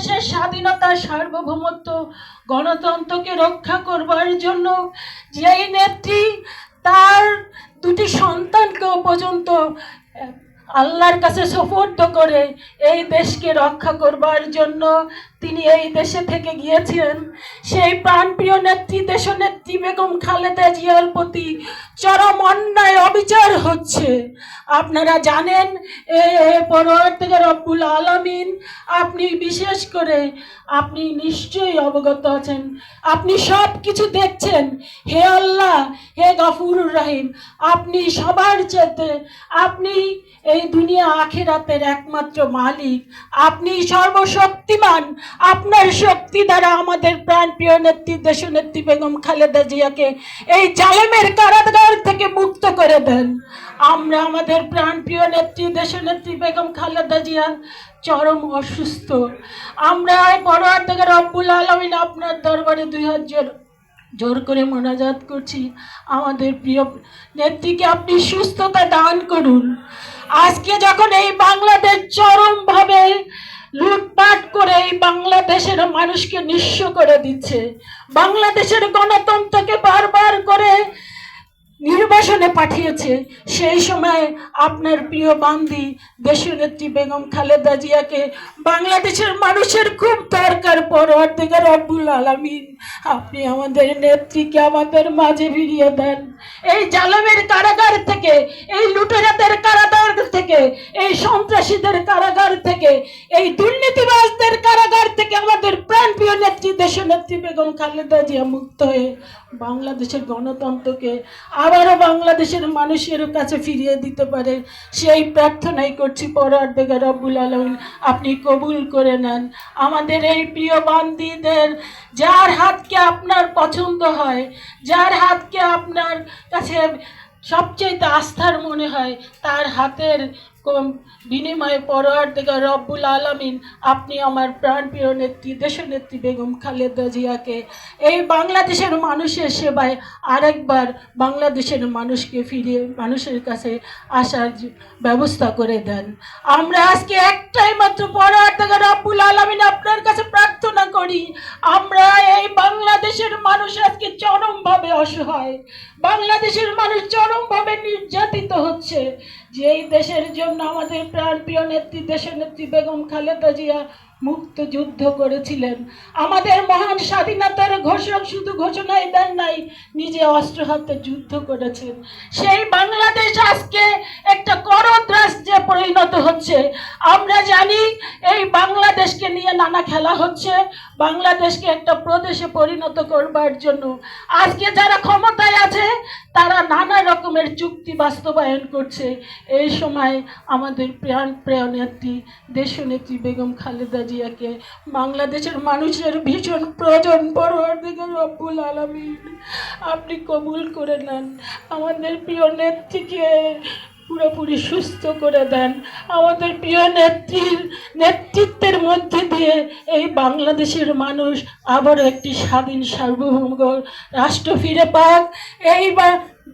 বাংলাদেশের স্বাধীনতা, সার্বভৌমত্ব, গণতন্ত্রকে রক্ষা করবার জন্য যেই নেত্রী তার দুটি সন্তানকেও পর্যন্ত আল্লাহর কাছে সুপুর্দ করে এই দেশকে রক্ষা করবার জন্য তিনি এই দেশে থেকে গিয়েছিলেন, সেই প্রাণপ্রিয় নেত্রী দেশনেত্রী বেগম খালেদা জিয়ার প্রতি চরম অন্যায় অবিচার হচ্ছে। আপনারা জানেন, পরবর্তীকালে রব্বুল আলামিন, আপনি বিশেষ করে আপনি নিশ্চয়ই অবগত আছেন, আপনি সব কিছু দেখছেন। হে আল্লাহ, হে গফুরুর রহিম, আপনি সবার চেয়ে, আপনি এই দুনিয়া আখিরাতের একমাত্র মালিক, আপনি সর্বশক্তিমান। আপনার শক্তি দ্বারা আমাদের প্রাণপ্রিয় নেত্রী দেশনেত্রী বেগম খালেদা জিয়াকে এই জালেমের কারাগার থেকে মুক্ত করে দেন। আমরা আমাদের প্রাণপ্রিয় নেত্রী দেশনেত্রী বেগম খালেদা জিয়া চরম অসুস্থ। আমরা পরবর্তীকালে রব্বুল আলামিন আপনার দরবারে 2 হাত জোর করে মোনাজাত করছি, আমাদের প্রিয় নেত্রীকে আপনি সুস্থতা দান করুন। আজকে যখন এই বাংলাদেশ চরমভাবে লুটপাট করে এই বাংলাদেশের মানুষকে নিঃস্ব করে দিচ্ছে, বাংলাদেশের গণতন্ত্রকে বারবার করে নির্বাসনে পাঠিয়েছে, সেই সময় আপনার প্রিয় বান্দি দেশনেত্রী বেগম খালেদা জিয়াকে বাংলাদেশের মানুষের খুব দরকার। পরবর্তীকালে রব্বুল আলামিন, আপনি আমাদের নেত্রীকে আমাদের মাঝে ফিরিয়ে দেন। এই জালেমের কারাগার থেকে, এই লুটেরাদের কারাগার থেকে, এই সন্ত্রাসীদের কারাগার থেকে, এই দুর্নীতিবাজদের কারাগার থেকে আমাদের প্রাণপ্রিয় নেত্রী দেশনেত্রী বেগম খালেদা জিয়া মুক্ত হয়ে বাংলাদেশের গণতন্ত্রকে আবারও বাংলাদেশের মানুষের কাছে ফিরিয়ে দিতে পারে, সেই প্রার্থনাই করছি। পরবর্তীকালে রব্বুল আলামিন, আপনি কবুল করে নেন আমাদের এই প্রিয় বান্দিদের, যার হাতকে আপনার পছন্দ হয়, যার হাতকে আপনার কাছে সবচেয়ে আস্থার মনে হয়, তার হাতের বিনিময়ে পরবর্তীকালে রব্বুল আলামিন, আপনি আমার প্রাণপ্রিয় নেত্রী দেশনেত্রী বেগম খালেদা জিয়াকে এই বাংলাদেশের মানুষের সেবায় আরেকবার বাংলাদেশের মানুষকে ফিরিয়ে মানুষের কাছে আসার ব্যবস্থা করে দেন। আমরা আজকে একটাই মাত্র পরবর্তীকালে রব্বুল আলামিন আপনার কাছে প্রার্থনা করি, আমরা এই বাংলাদেশের মানুষ আজকে চরমভাবে অসহায়, বাংলাদেশের মানুষ চরমভাবে নির্যাতিত হচ্ছে। যেই দেশের জন্য আমাদের প্রাণপ্রিয় নেত্রী দেশনেত্রী বেগম খালেদা জিয়া মুক্ত যুদ্ধ করেছিলেন, আমাদের মহান স্বাধীনতার ঘোষক শুধু ঘোষণাই দেন নাই, নিজে অস্ত্র হাতে যুদ্ধ করেছেন। সেই বাংলাদেশ আজকে একটা করদ্রাস্যে পরিণত হচ্ছে। আমরা জানি এই বাংলাদেশকে নিয়ে নানা খেলা হচ্ছে, বাংলাদেশকে একটা প্রদেশে পরিণত করবার জন্য আজকে যারা ক্ষমতায় আছে তারা নানা রকমের চুক্তি বাস্তবায়ন করছে। এই সময় আমাদের প্রিয় নেত্রী দেশনেত্রী বেগম খালেদা জিয়াকে বাংলাদেশের মানুষের ভীষণ প্রয়োজন। পরবর্তীকালে রব্বুল আলামিন, আপনি কবুল করে নেন, আমাদের প্রিয় নেত্রীকে পুরোপুরি সুস্থ করে দেন। আমাদের প্রিয় নেত্রীর নেতৃত্বের মধ্যে দিয়ে এই বাংলাদেশের মানুষ আবার একটি স্বাধীন সার্বভৌম রাষ্ট্র ফিরে পাক। এই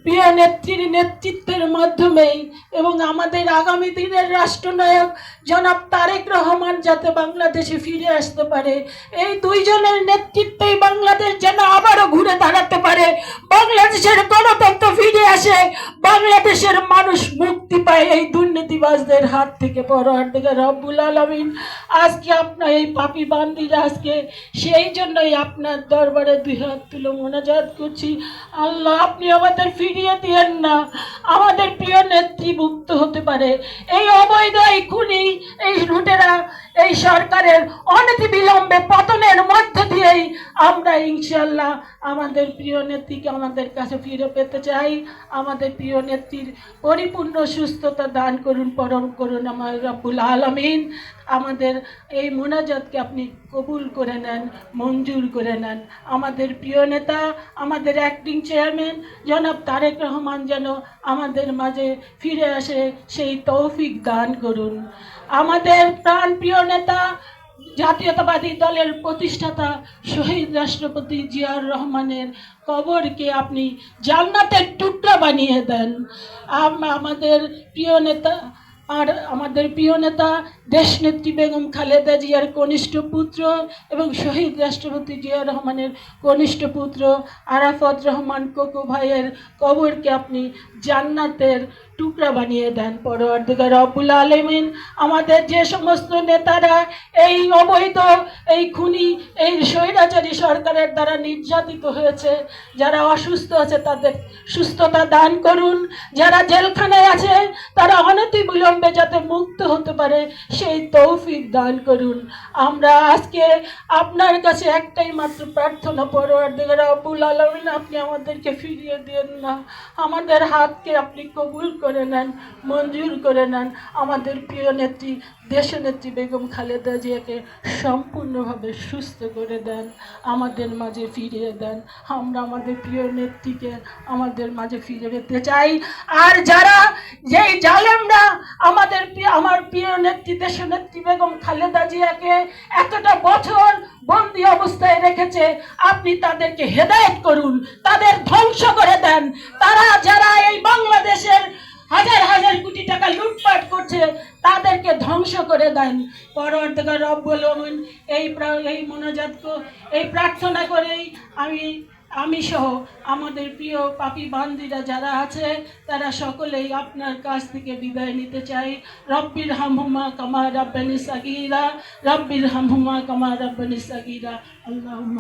প্রিয় নেত্রীর নেতৃত্বের মাধ্যমেই এবং আমাদের আগামী দিনের রাষ্ট্রনায়ক জনাব তারেক রহমান যাতে বাংলাদেশে ফিরে আসতে পারে, এই দুইজনের নেতৃত্বেই বাংলাদেশ যেন আবারও ঘুরে দাঁড়াতে পারে, বাংলাদেশের গণতন্ত্র ফিরে আসে, বাংলাদেশের মানুষ মুক্তি পায় এই দুর্নীতিবাজদের হাত থেকে। পরবর্তীকালে রব্বুল আলামিন, আজকে আপনার এই পাপী বান্দিরা আজকে সেই জন্যই আপনার দরবারে 2 হাত তুলে মোনাজাত করছি, আল্লাহ আপনি আমাদের ফিরিয়ে দিয়েন না, আমাদের প্রিয় নেত্রী মুক্ত হতে পারে। এই অবৈধ, এই খুনি, এই লুটেরা, এই সরকারের অনতি বিলম্বে পতনের মধ্য দিয়েই আমরা ইনশাআল্লাহ আমাদের প্রিয় নেত্রীকে আমাদের কাছে ফিরে পেতে চাই। আমাদের প্রিয় নেত্রীর পরিপূর্ণ সুস্থতা দান করুন, পরম করুন আমার রব্বুল আলামিন। আমাদের এই মোনাজাতকে আপনি কবুল করে নেন, মঞ্জুর করে নেন। আমাদের প্রিয় নেতা, আমাদের অ্যাক্টিং চেয়ারম্যান জনাব তারেক রহমান যেন আমাদের মাঝে ফিরে আসে, সেই তৌফিক দান করুন। আমাদের প্রাণপ্রিয় নেতা, জাতীয়তাবাদী দলের প্রতিষ্ঠাতা শহীদ রাষ্ট্রপতি জিয়াউর রহমানের কবরকে আপনি জান্নাতের টুকরা বানিয়ে দেন। আমাদের প্রিয় নেতা আর আমাদের প্রিয় নেতা দেশনেত্রী বেগম খালেদা জিয়ার কনিষ্ঠ পুত্র এবং শহীদ রাষ্ট্রপতি জিয়া রহমানের কনিষ্ঠ পুত্র আরাফাত রহমান কোকো ভাইয়ের কবরকে আপনি জান্নাতের টুকরা বানিয়ে দেন পরওয়ারদিগার রব্বুল আলামিন। আমাদের যে সমস্ত নেতারা এই অবৈধ, এই খুনি, এই স্বৈরাচারী সরকারের দ্বারা নির্যাতিত হয়েছে, যারা অসুস্থ আছে তাদের সুস্থতা দান করুন, যারা জেলখানায় আছে তারা অনতি বিলম্বে যাতে মুক্ত হতে পারে সেই তৌফিক দান করুন। আমরা আজকে আপনার কাছে একটাই মাত্র প্রার্থনা, পরওয়ারদিগার রব্বুল আলামিন, আপনি আমাদেরকে ফিরিয়ে দেন না, আমাদের হাতকে আপনি কবুল করে নেন, মঞ্জুর করে নেন। আমাদের প্রিয় নেত্রী দেশনেত্রী বেগম খালেদা জিয়াকে সম্পূর্ণভাবে সুস্থ করে দেন, আমাদের মাঝে ফিরিয়ে দেন। আমরা আমাদের প্রিয় নেত্রীকে আমাদের মাঝে ফিরে পেতে চাই। আর যারা যেই জালেমরা আমার প্রিয় নেত্রী দেশনেত্রী বেগম খালেদা জিয়াকে এতটা বছর বন্দী অবস্থায় রেখেছে, আপনি তাদেরকে হেদায়েত করুন, তাদের ধ্বংস করে দেন। তারা যারা এই বাংলাদেশের হাজার হাজার কোটি টাকা লুটপাট করছে তাদেরকে ধ্বংস করে দেন। পরওয়ারদিগার রব্বুল আলামিন, এই মোনাজাত, এই প্রার্থনা করেই আমি সহ আমাদের প্রিয় পাপী বান্দিরা যারা আছে তারা সকলেই আপনার কাছ থেকে বিদায় নিতে চাই। রব্বির হামহুমা কামা রাব্বানি সাগীরা, রব্বির হামহুমা কামা রাব্বানি সাগীরা। আল্লাহুম্মা